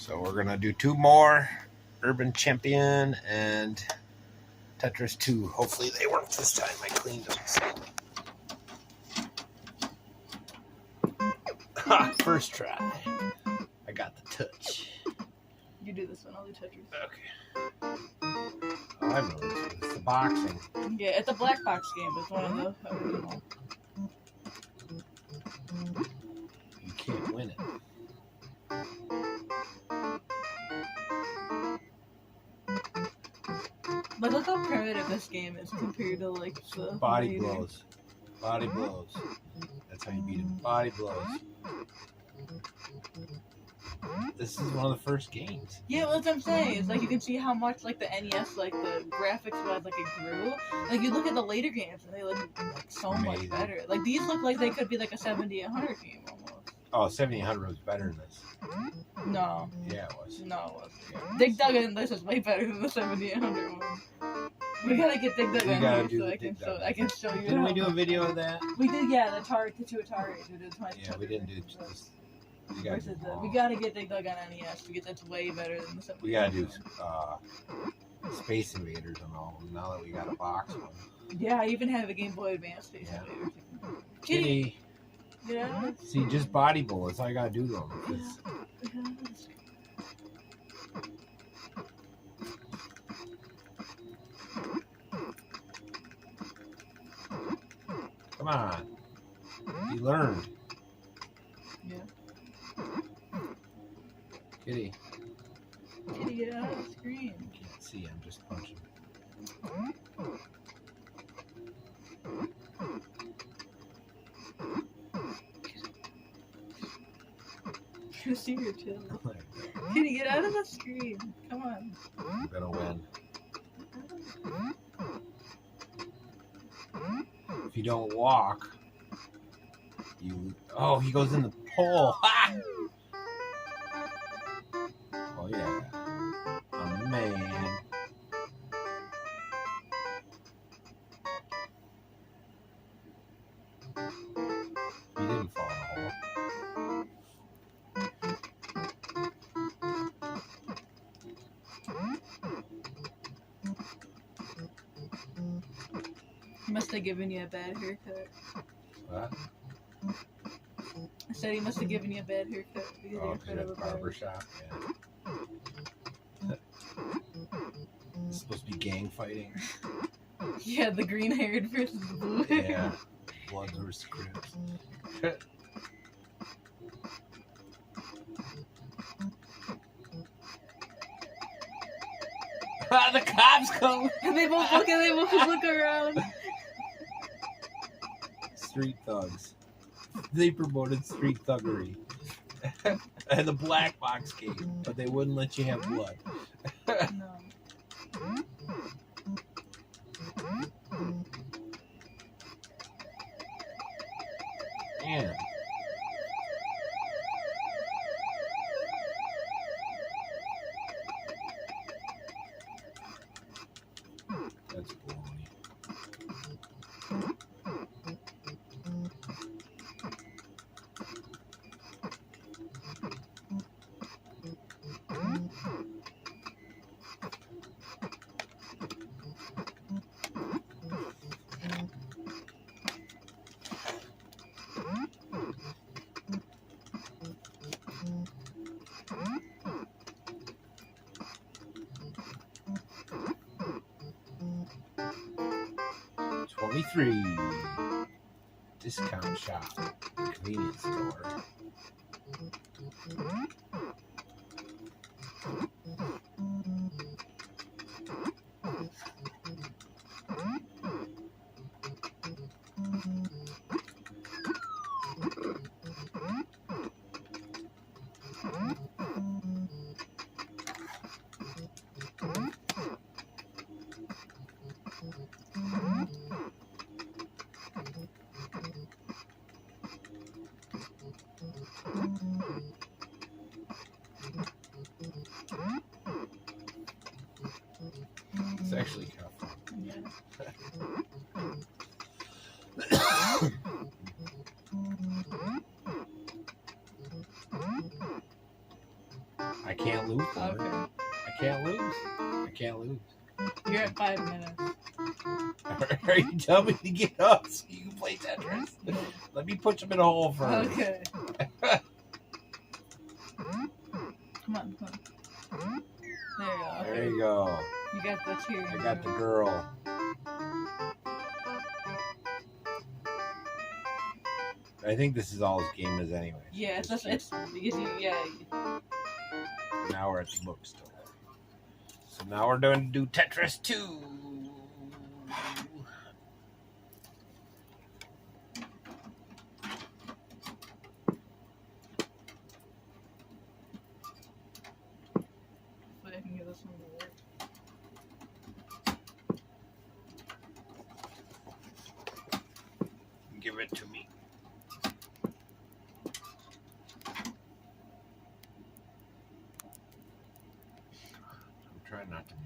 So we're gonna do 2 more, Urban Champion and Tetris 2. Hopefully they work this time. I cleaned them. Ha! First try. I got the touch. You do this one, I'll do Tetris. Okay. Oh, I know this one. It's the boxing. Yeah, it's a black box game, but it's one of the original. You can't win it. But look how primitive this game is compared to like the Body later. blows. Body blows. That's how you beat him. Body blows. This is one of the first games. Yeah, well, that's what I'm saying. It's like you can see how much like the NES, like the graphics was, like it grew. Like you look at the later games and they look like so Amazing. much better. Like these look like they could be like a 7800 game almost. Oh, 7800 was better than this. No. Yeah, it was. No, it wasn't. Yeah. Dig Dug in this is way better than the 7800 one. We gotta get Dig Dug We in gotta here do so the I can Dig Dug. I can show you. Didn't we do a video of that? We did, yeah, the Atari to Atari. We did Yeah, we didn't do this. We gotta do, We gotta get Dig Dug on NES because that's way better than the 7800. we gotta do Space Invaders and all of them now that we got a box one. Yeah, I even have a Game Boy Advance Space Yeah. Invaders. Kitty. Yeah. See, just body blow. That's all you gotta do to them. It's- Come on. You learned. Yeah. Kitty. Kitty, get out of the screen. Can't see, I'm just punching. You see her too. Kitty, get out of the screen. Come on. I'm gonna win. If you don't walk, you. Oh, he goes in the pole. Ha! Oh yeah, a man. He didn't fall in the hole. He must have given you a bad haircut. What? I said he must have given you a bad haircut. Because Oh, you're because in front of a a barber barber. shop. Yeah. It's supposed to be gang fighting. Yeah, the green haired versus the blue haired. Yeah. Bloods versus Crips. The cops come. And they both look and they both look around. Street thugs. They promoted street thuggery. And the black box game, but they wouldn't let you have blood. No. Man. That's baloney. $23. Discount shop. Convenience store. It's actually kind of fun. I can't lose. Though. Okay. I can't lose. I can't lose. You're at 5 minutes. Are you telling me to get up so you can play Tetris? Let me put them in a hole first. Okay. Come on. There There you go. Okay. you go. You got the two. I got the girl. I think this is all his game is anyway. Yeah, it's because yeah. Now we're at the bookstore. So now we're going to do Tetris 2. Hopefully I can get this one to work. Give it to me. I'm trying not to be